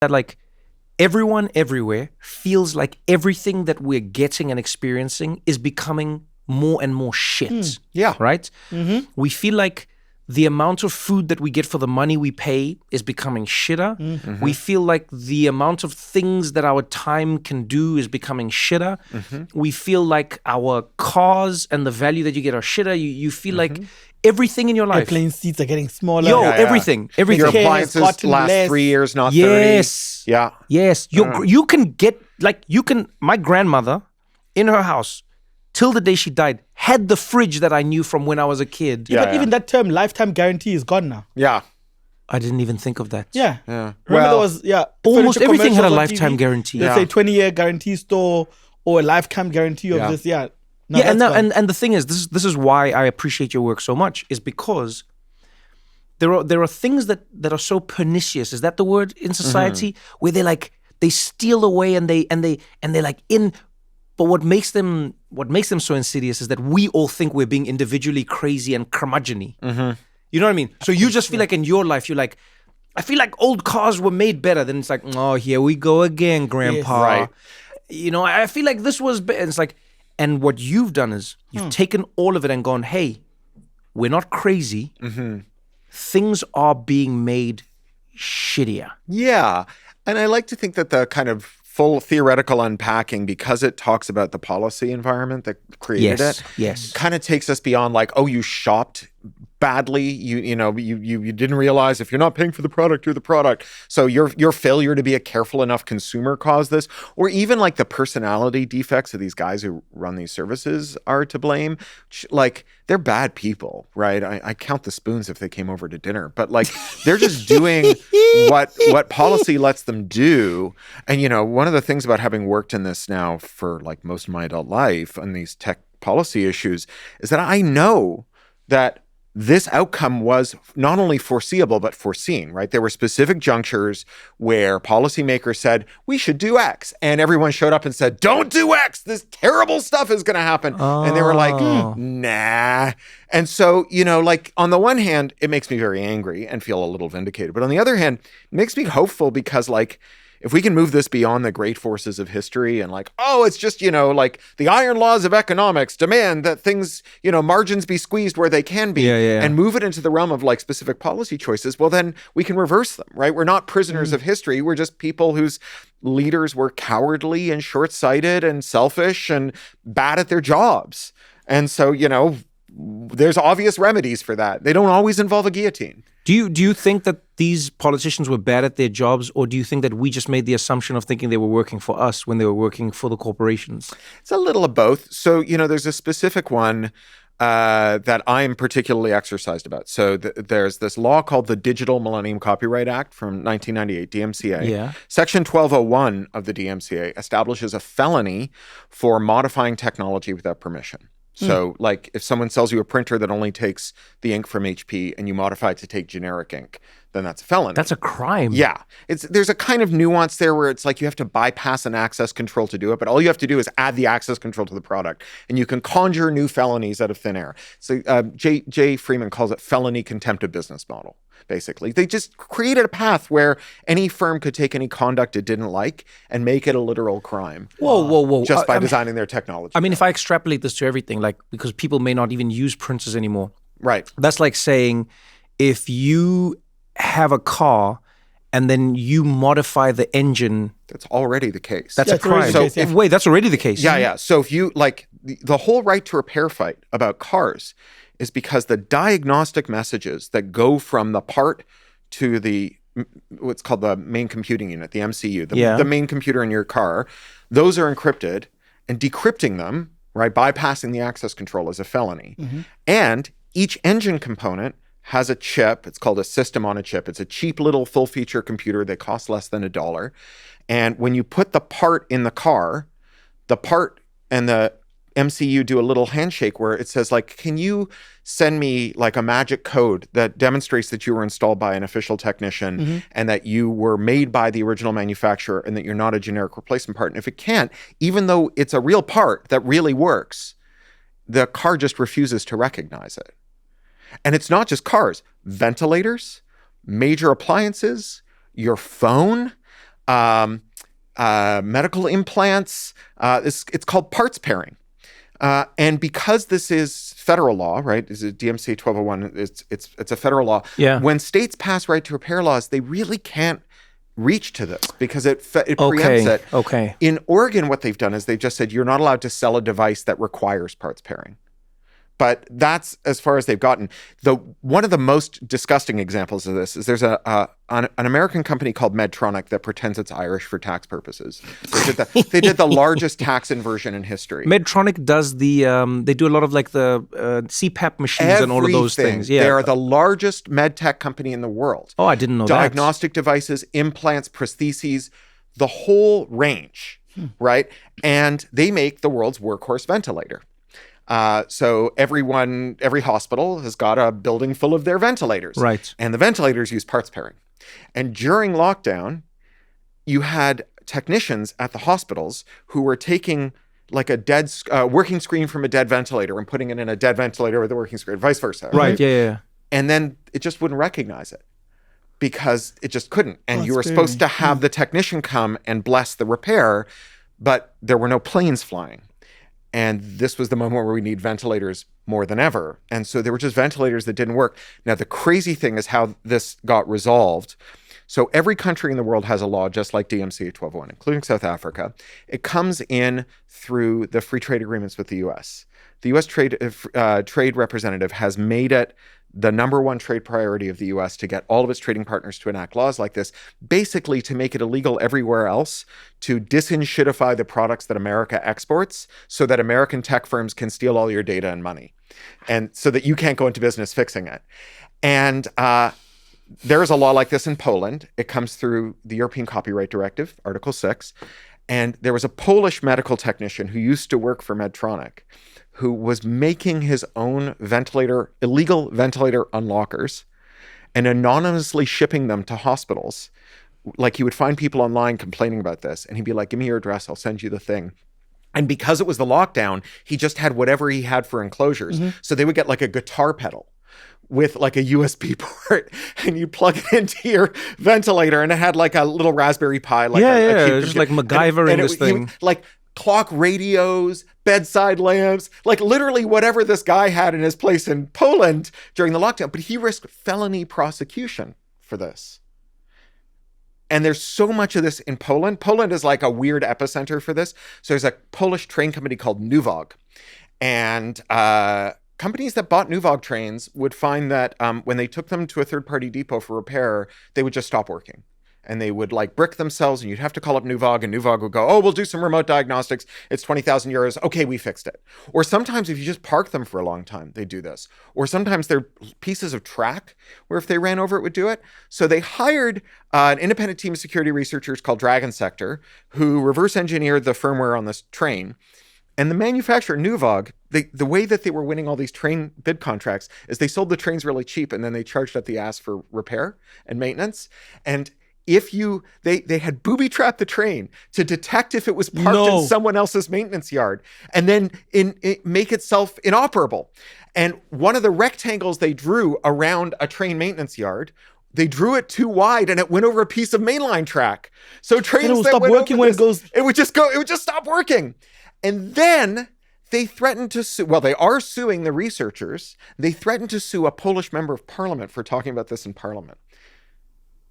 that like everyone everywhere feels like everything that we're getting and experiencing is becoming more and more shit. Yeah. Right? We feel like the amount of food that we get for the money we pay is becoming shitter. We feel like the amount of things that our time can do is becoming shitter. We feel like our cars and the value that you get are shitter. You feel like everything in your life. Airplane seats are getting smaller. Yo, Yeah. everything. Your Care has appliances gotten last less. 3 years, not 30. Yes. Yeah. Yes. You can get, like, my grandmother in her house, till the day she died, had the fridge that I knew from when I was a kid. Yeah, but even that term, lifetime guarantee, is gone now. Yeah. I didn't even think of that. Yeah. Yeah. Remember there Well, was, almost furniture everything had a commercials on lifetime TV? guarantee. They'd Yeah. say 20-year guarantee store or a lifetime guarantee of Yeah. this. Yeah. No, Yeah, and that's now, gone. and the thing is, this is why I appreciate your work so much, is because there are things that are so pernicious. Is that the word in society? Where they steal away and they're like in. But what makes them so insidious is that we all think we're being individually crazy and curmudgeon-y. You know what I mean? So you just feel like in your life, you're like, I feel like old cars were made better. Then it's like, oh, here we go again, Grandpa. Right. You know, I feel like this was better. It's like, and what you've done is you've taken all of it and gone, hey, we're not crazy. Things are being made shittier. Yeah. And I like to think that the kind of full theoretical unpacking, because it talks about the policy environment that created it, Yes. kind of takes us beyond like, oh, you shopped badly. You didn't realize if you're not paying for the product, you're the product. So your failure to be a careful enough consumer caused this. Or even like the personality defects of these guys who run these services are to blame. Like, they're bad people, right? I count the spoons if they came over to dinner, but like they're just doing what policy lets them do. And one of the things about having worked in this now for like most of my adult life on these tech policy issues is that I know that this outcome was not only foreseeable, but foreseen, right? There were specific junctures where policymakers said, we should do X. And everyone showed up and said, don't do X. This terrible stuff is going to happen. And they were like, nah. And so, like on the one hand, it makes me very angry and feel a little vindicated. But on the other hand, it makes me hopeful because like, if we can move this beyond the great forces of history and like, oh, it's just, like the iron laws of economics demand that things, margins be squeezed where they can be and move it into the realm of like specific policy choices, well, then we can reverse them, right? We're not prisoners of history. We're just people whose leaders were cowardly and short-sighted and selfish and bad at their jobs. And so, there's obvious remedies for that. They don't always involve a guillotine. Do you think that these politicians were bad at their jobs, or do you think that we just made the assumption of thinking they were working for us when they were working for the corporations? It's a little of both. So, there's a specific one that I'm particularly exercised about. So there's this law called the Digital Millennium Copyright Act from 1998, DMCA. Yeah. Section 1201 of the DMCA establishes a felony for modifying technology without permission. So like if someone sells you a printer that only takes the ink from HP and you modify it to take generic ink, then that's a felony. That's a crime. Yeah. There's a kind of nuance there where it's like you have to bypass an access control to do it, but all you have to do is add the access control to the product and you can conjure new felonies out of thin air. So Jay Freeman calls it felony contempt of business model. Basically, they just created a path where any firm could take any conduct it didn't like and make it a literal crime. Whoa. Just by designing their technology. I mean, if I extrapolate this to everything, like, because people may not even use printers anymore. Right. That's like saying if you have a car and then you modify the engine. That's already the case. That's a crime. So if, wait, that's already the case. Yeah. So if you like the whole right to repair fight about cars is because the diagnostic messages that go from the part to the what's called the main computing unit, the MCU, the main computer in your car, those are encrypted, and decrypting them, right, bypassing the access control is a felony. And each engine component has a chip. It's called a system on a chip. It's a cheap little full feature computer that costs less than $1. And when you put the part in the car, the part and the MCU do a little handshake where it says like, can you send me like a magic code that demonstrates that you were installed by an official technician and that you were made by the original manufacturer and that you're not a generic replacement part. And if it can't, even though it's a real part that really works, the car just refuses to recognize it. And it's not just cars, ventilators, major appliances, your phone, medical implants. It's called parts pairing. And because this is federal law, right? Is it DMCA 1201? It's a federal law. Yeah. When states pass right to repair laws, they really can't reach to this because it preempts it. Okay. In Oregon, what they've done is they've just said you're not allowed to sell a device that requires parts pairing. But that's as far as they've gotten. One of the most disgusting examples of this is there's an American company called Medtronic that pretends it's Irish for tax purposes. They did the largest tax inversion in history. Medtronic does they do a lot of like the CPAP machines and all of those things. Yeah. They are the largest med tech company in the world. Oh, I didn't know Diagnostic devices, implants, prostheses, the whole range, right? And they make the world's workhorse ventilator. So every hospital has got a building full of their ventilators. Right. And the ventilators use parts pairing. And during lockdown, you had technicians at the hospitals who were taking like a dead working screen from a dead ventilator and putting it in a dead ventilator with a working screen, vice versa. Right. Yeah. And then it just wouldn't recognize it because it just couldn't. And you were supposed to have the technician come and bless the repair, but there were no planes flying. And this was the moment where we need ventilators more than ever. And so there were just ventilators that didn't work. Now, the crazy thing is how this got resolved. So every country in the world has a law just like DMCA 1201, including South Africa. It comes in through the free trade agreements with the U.S. The U.S. trade representative has made it the number one trade priority of the U.S. to get all of its trading partners to enact laws like this, basically to make it illegal everywhere else, to disinshittify the products that America exports so that American tech firms can steal all your data and money, and so that you can't go into business fixing it. And there is a law like this in Poland. It comes through the European Copyright Directive, Article 6. And there was a Polish medical technician who used to work for Medtronic who was making his own illegal ventilator unlockers and anonymously shipping them to hospitals. Like he would find people online complaining about this and he'd be like, give me your address, I'll send you the thing. And because it was the lockdown, he just had whatever he had for enclosures. So they would get like a guitar pedal with like a USB port and you plug it into your ventilator and it had like a little Raspberry Pi. Like it was just like MacGyver in this thing. Like clock radios, bedside lamps, like literally whatever this guy had in his place in Poland during the lockdown. But he risked felony prosecution for this. And there's so much of this in Poland. Poland is like a weird epicenter for this. So there's a Polish train company called Nuvog. And companies that bought Nuvog trains would find that when they took them to a third-party depot for repair, they would just stop working. And they would like brick themselves and you'd have to call up Nuvog and Nuvog would go, oh, we'll do some remote diagnostics. It's 20,000 euros. Okay, we fixed it. Or sometimes if you just park them for a long time, they do this. Or sometimes they're pieces of track where if they ran over it would do it. So they hired an independent team of security researchers called Dragon Sector who reverse engineered the firmware on this train. And the manufacturer, Nuvog, the way that they were winning all these train bid contracts is they sold the trains really cheap and then they charged up the ass for repair and maintenance. And they had booby-trapped the train to detect if it was parked in someone else's maintenance yard and then make itself inoperable. And one of the rectangles they drew around a train maintenance yard, they drew it too wide and it went over a piece of mainline track. So trains it would stop working when it goes. It would just stop working. And then they threatened to sue. Well, they are suing the researchers. They threatened to sue a Polish member of parliament for talking about this in parliament.